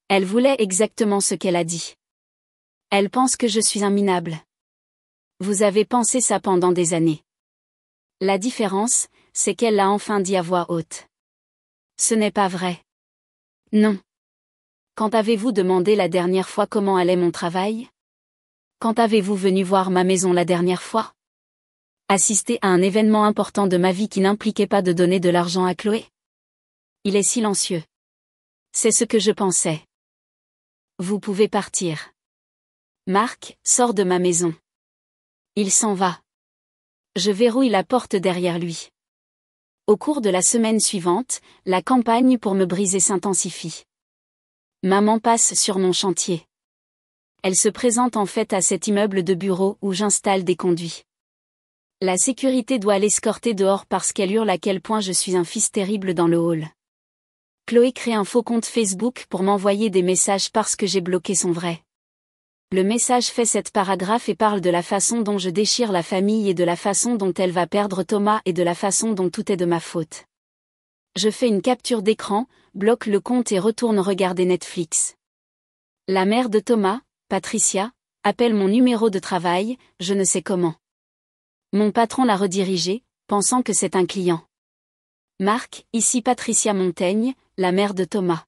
Elle voulait exactement ce qu'elle a dit. Elle pense que je suis un minable. Vous avez pensé ça pendant des années. La différence, c'est qu'elle l'a enfin dit à voix haute. Ce n'est pas vrai. Non. Quand avez-vous demandé la dernière fois comment allait mon travail? Quand avez-vous venu voir ma maison la dernière fois? Assister à un événement important de ma vie qui n'impliquait pas de donner de l'argent à Chloé? Il est silencieux. C'est ce que je pensais. Vous pouvez partir. Marc sort de ma maison. Il s'en va. Je verrouille la porte derrière lui. Au cours de la semaine suivante, la campagne pour me briser s'intensifie. Maman passe sur mon chantier. Elle se présente en fait à cet immeuble de bureau où j'installe des conduits. La sécurité doit l'escorter dehors parce qu'elle hurle à quel point je suis un fils terrible dans le hall. Chloé crée un faux compte Facebook pour m'envoyer des messages parce que j'ai bloqué son vrai. Le message fait 7 paragraphes et parle de la façon dont je déchire la famille et de la façon dont elle va perdre Thomas et de la façon dont tout est de ma faute. Je fais une capture d'écran, bloque le compte et retourne regarder Netflix. La mère de Thomas, Patricia, appelle mon numéro de travail, je ne sais comment. Mon patron l'a redirigé, pensant que c'est un client. Marc, ici Patricia Montaigne, la mère de Thomas.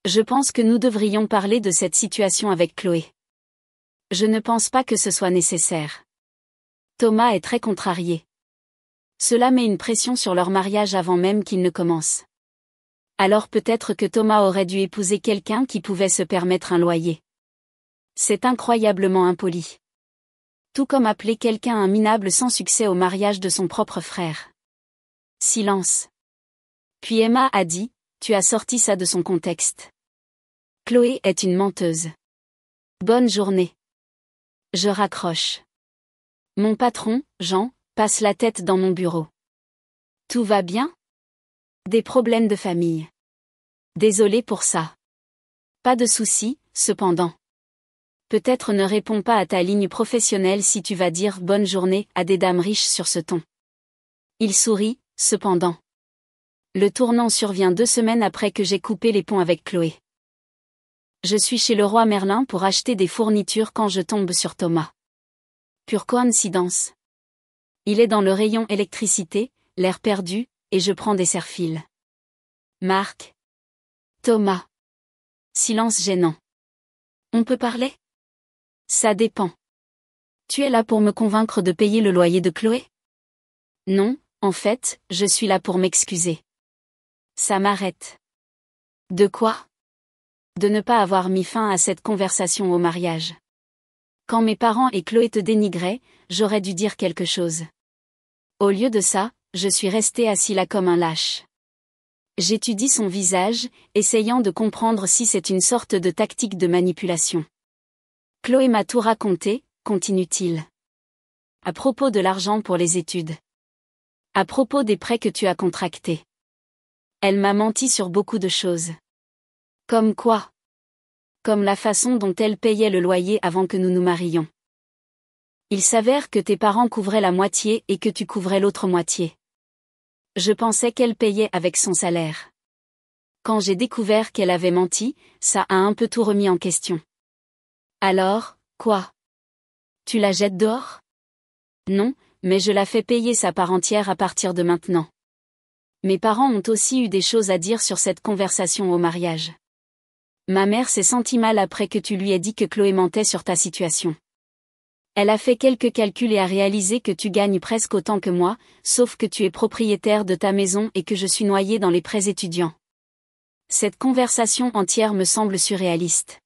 Je pense que nous devrions parler de cette situation avec Chloé. Je ne pense pas que ce soit nécessaire. Thomas est très contrarié. Cela met une pression sur leur mariage avant même qu'il ne commence. Alors peut-être que Thomas aurait dû épouser quelqu'un qui pouvait se permettre un loyer. C'est incroyablement impoli. Tout comme appeler quelqu'un un minable sans succès au mariage de son propre frère. Silence. Puis Emma a dit, tu as sorti ça de son contexte. Chloé est une menteuse. Bonne journée. Je raccroche. Mon patron, Jean, passe la tête dans mon bureau. Tout va bien? Des problèmes de famille. Désolé pour ça. Pas de souci, cependant. Peut-être ne réponds pas à ta ligne professionnelle si tu vas dire bonne journée à des dames riches sur ce ton. Il sourit, cependant. Le tournant survient 2 semaines après que j'ai coupé les ponts avec Chloé. Je suis chez le roi Merlin pour acheter des fournitures quand je tombe sur Thomas. Pure coïncidence. Il est dans le rayon électricité, l'air perdu, et je prends des serre-fils. Marc. Thomas. Silence gênant. On peut parler? Ça dépend. Tu es là pour me convaincre de payer le loyer de Chloé? Non, en fait, je suis là pour m'excuser. Ça m'arrête. De quoi? De ne pas avoir mis fin à cette conversation au mariage. Quand mes parents et Chloé te dénigraient, j'aurais dû dire quelque chose. Au lieu de ça, je suis resté assis là comme un lâche. J'étudie son visage, essayant de comprendre si c'est une sorte de tactique de manipulation. Chloé m'a tout raconté, continue-t-il. À propos de l'argent pour les études. À propos des prêts que tu as contractés. Elle m'a menti sur beaucoup de choses. Comme quoi? Comme la façon dont elle payait le loyer avant que nous nous marions. Il s'avère que tes parents couvraient la moitié et que tu couvrais l'autre moitié. Je pensais qu'elle payait avec son salaire. Quand j'ai découvert qu'elle avait menti, ça a un peu tout remis en question. Alors, quoi? Tu la jettes dehors? Non, mais je la fais payer sa part entière à partir de maintenant. Mes parents ont aussi eu des choses à dire sur cette conversation au mariage. Ma mère s'est sentie mal après que tu lui aies dit que Chloé mentait sur ta situation. Elle a fait quelques calculs et a réalisé que tu gagnes presque autant que moi, sauf que tu es propriétaire de ta maison et que je suis noyée dans les prêts étudiants. Cette conversation entière me semble surréaliste.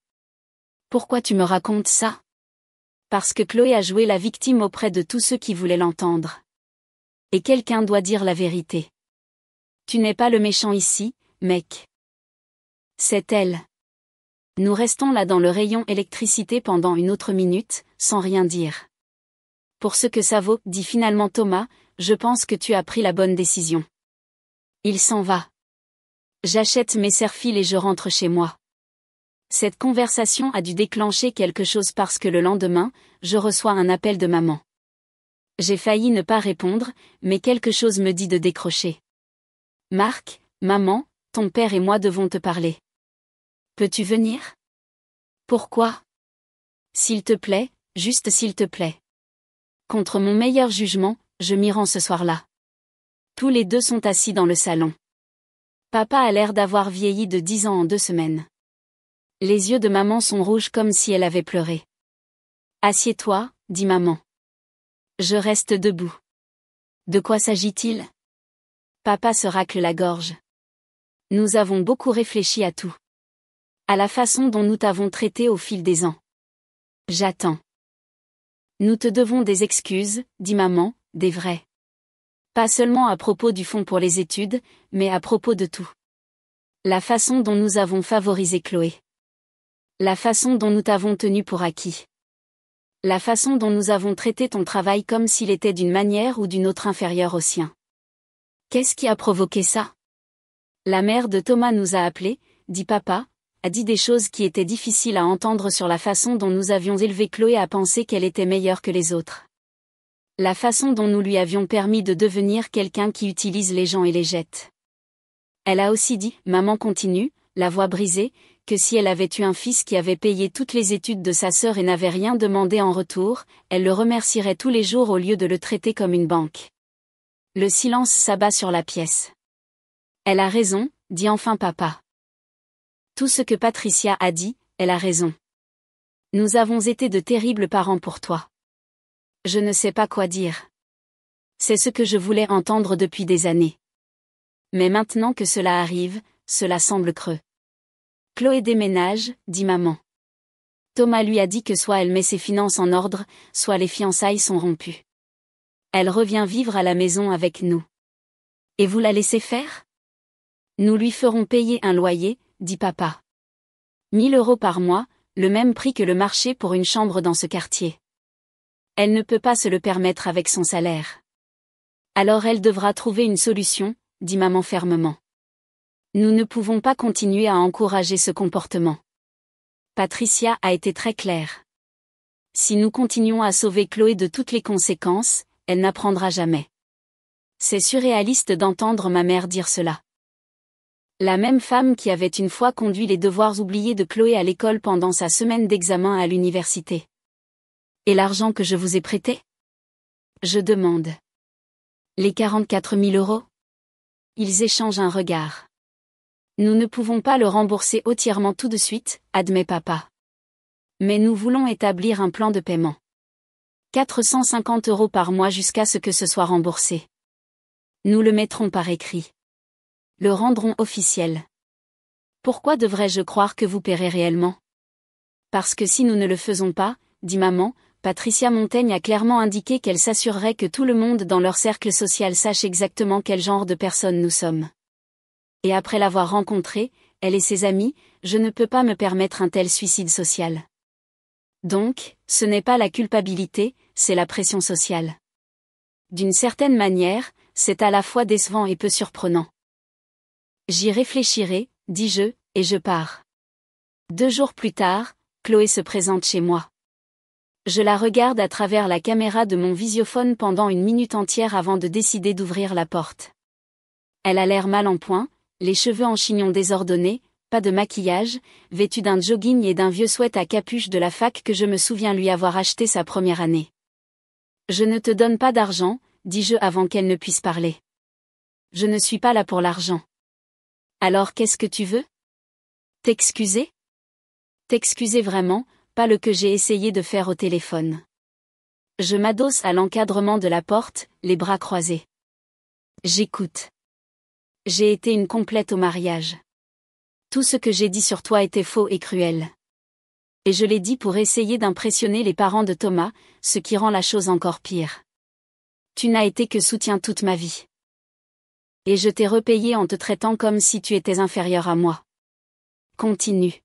Pourquoi tu me racontes ça? Parce que Chloé a joué la victime auprès de tous ceux qui voulaient l'entendre. Et quelqu'un doit dire la vérité. Tu n'es pas le méchant ici, mec. C'est elle. Nous restons là dans le rayon électricité pendant une autre minute, sans rien dire. Pour ce que ça vaut, dit finalement Thomas, je pense que tu as pris la bonne décision. Il s'en va. J'achète mes serre-files et je rentre chez moi. Cette conversation a dû déclencher quelque chose parce que le lendemain, je reçois un appel de maman. J'ai failli ne pas répondre, mais quelque chose me dit de décrocher. Marc, maman, ton père et moi devons te parler. Peux-tu venir? Pourquoi? S'il te plaît, juste s'il te plaît. Contre mon meilleur jugement, je m'y rends ce soir-là. Tous les deux sont assis dans le salon. Papa a l'air d'avoir vieilli de 10 ans en 2 semaines. Les yeux de maman sont rouges comme si elle avait pleuré. Assieds-toi, dit maman. Je reste debout. De quoi s'agit-il? Papa se racle la gorge. Nous avons beaucoup réfléchi à tout. À la façon dont nous t'avons traité au fil des ans. J'attends. Nous te devons des excuses, dit maman, des vraies. Pas seulement à propos du fonds pour les études, mais à propos de tout. La façon dont nous avons favorisé Chloé. La façon dont nous t'avons tenu pour acquis. La façon dont nous avons traité ton travail comme s'il était d'une manière ou d'une autre inférieure au sien. Qu'est-ce qui a provoqué ça? La mère de Thomas nous a appelés, dit papa, a dit des choses qui étaient difficiles à entendre sur la façon dont nous avions élevé Chloé à penser qu'elle était meilleure que les autres. La façon dont nous lui avions permis de devenir quelqu'un qui utilise les gens et les jette. Elle a aussi dit, maman continue, la voix brisée, que si elle avait eu un fils qui avait payé toutes les études de sa sœur et n'avait rien demandé en retour, elle le remercierait tous les jours au lieu de le traiter comme une banque. Le silence s'abat sur la pièce. Elle a raison, dit enfin papa. Tout ce que Patricia a dit, elle a raison. Nous avons été de terribles parents pour toi. Je ne sais pas quoi dire. C'est ce que je voulais entendre depuis des années. Mais maintenant que cela arrive, cela semble creux. Chloé déménage, dit maman. Thomas lui a dit que soit elle met ses finances en ordre, soit les fiançailles sont rompues. Elle revient vivre à la maison avec nous. Et vous la laissez faire? Nous lui ferons payer un loyer, dit papa. 1 000 € par mois, le même prix que le marché pour une chambre dans ce quartier. Elle ne peut pas se le permettre avec son salaire. Alors elle devra trouver une solution, dit maman fermement. Nous ne pouvons pas continuer à encourager ce comportement. Patricia a été très claire. Si nous continuons à sauver Chloé de toutes les conséquences, elle n'apprendra jamais. C'est surréaliste d'entendre ma mère dire cela. La même femme qui avait une fois conduit les devoirs oubliés de Chloé à l'école pendant sa semaine d'examen à l'université. Et l'argent que je vous ai prêté? Je demande. Les 44 000 €? Ils échangent un regard. Nous ne pouvons pas le rembourser entièrement tout de suite, admet papa. Mais nous voulons établir un plan de paiement. 450 € par mois jusqu'à ce que ce soit remboursé. Nous le mettrons par écrit. Le rendrons officiel. Pourquoi devrais-je croire que vous paierez réellement? Parce que si nous ne le faisons pas, dit maman, Patricia Montaigne a clairement indiqué qu'elle s'assurerait que tout le monde dans leur cercle social sache exactement quel genre de personne nous sommes. Et après l'avoir rencontrée, elle et ses amis, je ne peux pas me permettre un tel suicide social. Donc, ce n'est pas la culpabilité, c'est la pression sociale. D'une certaine manière, c'est à la fois décevant et peu surprenant. J'y réfléchirai, dis-je, et je pars. 2 jours plus tard, Chloé se présente chez moi. Je la regarde à travers la caméra de mon visiophone pendant 1 minute entière avant de décider d'ouvrir la porte. Elle a l'air mal en point, les cheveux en chignon désordonnés, pas de maquillage, vêtue d'un jogging et d'un vieux sweat à capuche de la fac que je me souviens lui avoir acheté sa première année. Je ne te donne pas d'argent, dis-je avant qu'elle ne puisse parler. Je ne suis pas là pour l'argent. Alors qu'est-ce que tu veux? T'excuser? T'excuser vraiment, pas le que j'ai essayé de faire au téléphone. Je m'adosse à l'encadrement de la porte, les bras croisés. J'écoute. J'ai été une complète au mariage. Tout ce que j'ai dit sur toi était faux et cruel. Et je l'ai dit pour essayer d'impressionner les parents de Thomas, ce qui rend la chose encore pire. Tu n'as été que soutien toute ma vie. Et je t'ai repayé en te traitant comme si tu étais inférieur à moi. Continue.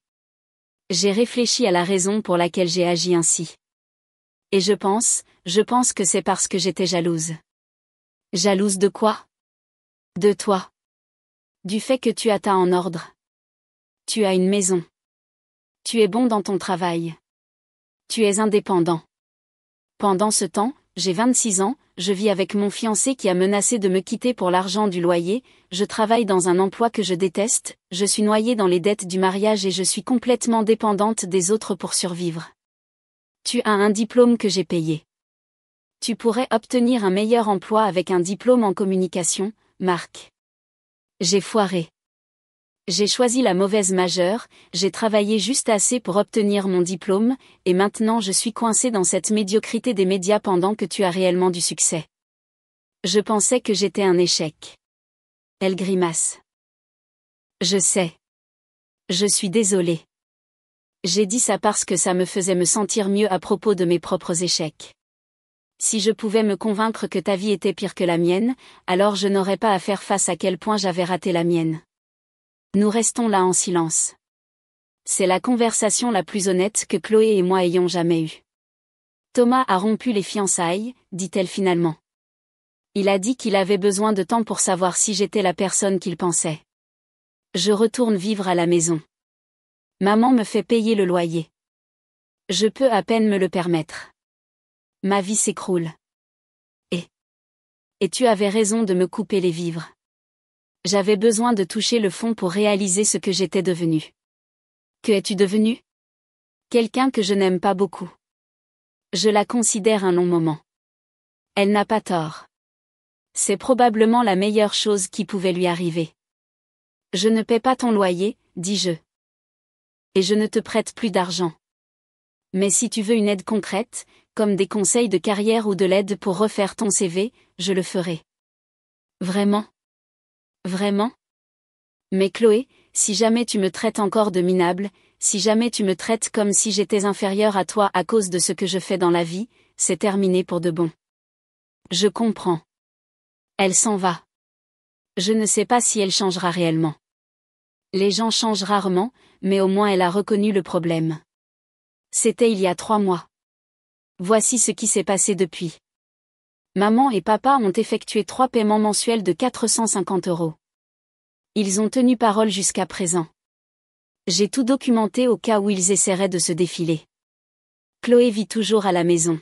J'ai réfléchi à la raison pour laquelle j'ai agi ainsi. Et je pense que c'est parce que j'étais jalouse. Jalouse de quoi? De toi. Du fait que tu as ta en ordre. Tu as une maison. Tu es bon dans ton travail. Tu es indépendant. Pendant ce temps, j'ai 26 ans, je vis avec mon fiancé qui a menacé de me quitter pour l'argent du loyer, je travaille dans un emploi que je déteste, je suis noyée dans les dettes du mariage et je suis complètement dépendante des autres pour survivre. Tu as un diplôme que j'ai payé. Tu pourrais obtenir un meilleur emploi avec un diplôme en communication, Marc. J'ai foiré. J'ai choisi la mauvaise majeure, j'ai travaillé juste assez pour obtenir mon diplôme, et maintenant je suis coincée dans cette médiocrité des médias pendant que tu as réellement du succès. Je pensais que j'étais un échec. Elle grimace. Je sais. Je suis désolée. J'ai dit ça parce que ça me faisait me sentir mieux à propos de mes propres échecs. Si je pouvais me convaincre que ta vie était pire que la mienne, alors je n'aurais pas à faire face à quel point j'avais raté la mienne. Nous restons là en silence. C'est la conversation la plus honnête que Chloé et moi ayons jamais eue. Thomas a rompu les fiançailles, dit-elle finalement. Il a dit qu'il avait besoin de temps pour savoir si j'étais la personne qu'il pensait. Je retourne vivre à la maison. Maman me fait payer le loyer. Je peux à peine me le permettre. Ma vie s'écroule. Et tu avais raison de me couper les vivres. J'avais besoin de toucher le fond pour réaliser ce que j'étais devenue. Que es-tu devenue? Quelqu'un que je n'aime pas beaucoup. Je la considère un long moment. Elle n'a pas tort. C'est probablement la meilleure chose qui pouvait lui arriver. Je ne paie pas ton loyer, dis-je. Et je ne te prête plus d'argent. Mais si tu veux une aide concrète, comme des conseils de carrière ou de l'aide pour refaire ton CV, je le ferai. Vraiment? Vraiment? Mais Chloé, si jamais tu me traites encore de minable, si jamais tu me traites comme si j'étais inférieure à toi à cause de ce que je fais dans la vie, c'est terminé pour de bon. Je comprends. Elle s'en va. Je ne sais pas si elle changera réellement. Les gens changent rarement, mais au moins elle a reconnu le problème. C'était il y a 3 mois. Voici ce qui s'est passé depuis. Maman et papa ont effectué 3 paiements mensuels de 450 €. Ils ont tenu parole jusqu'à présent. J'ai tout documenté au cas où ils essaieraient de se défiler. Chloé vit toujours à la maison.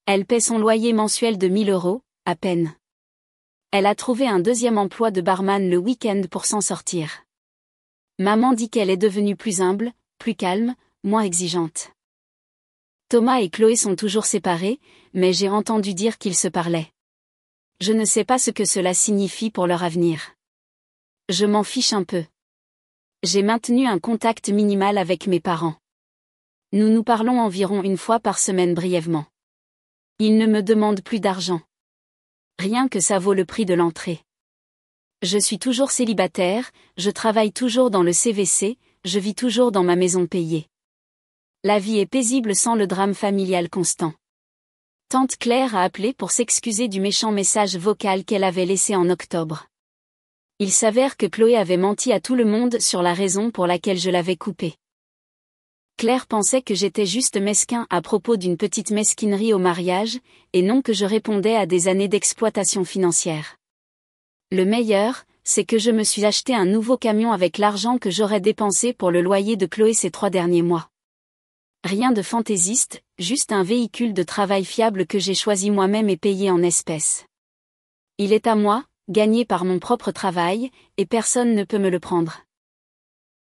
Elle paie son loyer mensuel de 1 000 €, à peine. Elle a trouvé un deuxième emploi de barman le week-end pour s'en sortir. Maman dit qu'elle est devenue plus humble, plus calme, moins exigeante. Thomas et Chloé sont toujours séparés, mais j'ai entendu dire qu'ils se parlaient. Je ne sais pas ce que cela signifie pour leur avenir. Je m'en fiche un peu. J'ai maintenu un contact minimal avec mes parents. Nous nous parlons environ 1 fois par semaine brièvement. Ils ne me demandent plus d'argent. Rien que ça vaut le prix de l'entrée. Je suis toujours célibataire, je travaille toujours dans le CVC, je vis toujours dans ma maison payée. La vie est paisible sans le drame familial constant. Tante Claire a appelé pour s'excuser du méchant message vocal qu'elle avait laissé en octobre. Il s'avère que Chloé avait menti à tout le monde sur la raison pour laquelle je l'avais coupée. Claire pensait que j'étais juste mesquin à propos d'une petite mesquinerie au mariage, et non que je répondais à des années d'exploitation financière. Le meilleur, c'est que je me suis acheté un nouveau camion avec l'argent que j'aurais dépensé pour le loyer de Chloé ces 3 derniers mois. Rien de fantaisiste, juste un véhicule de travail fiable que j'ai choisi moi-même et payé en espèces. Il est à moi, gagné par mon propre travail, et personne ne peut me le prendre.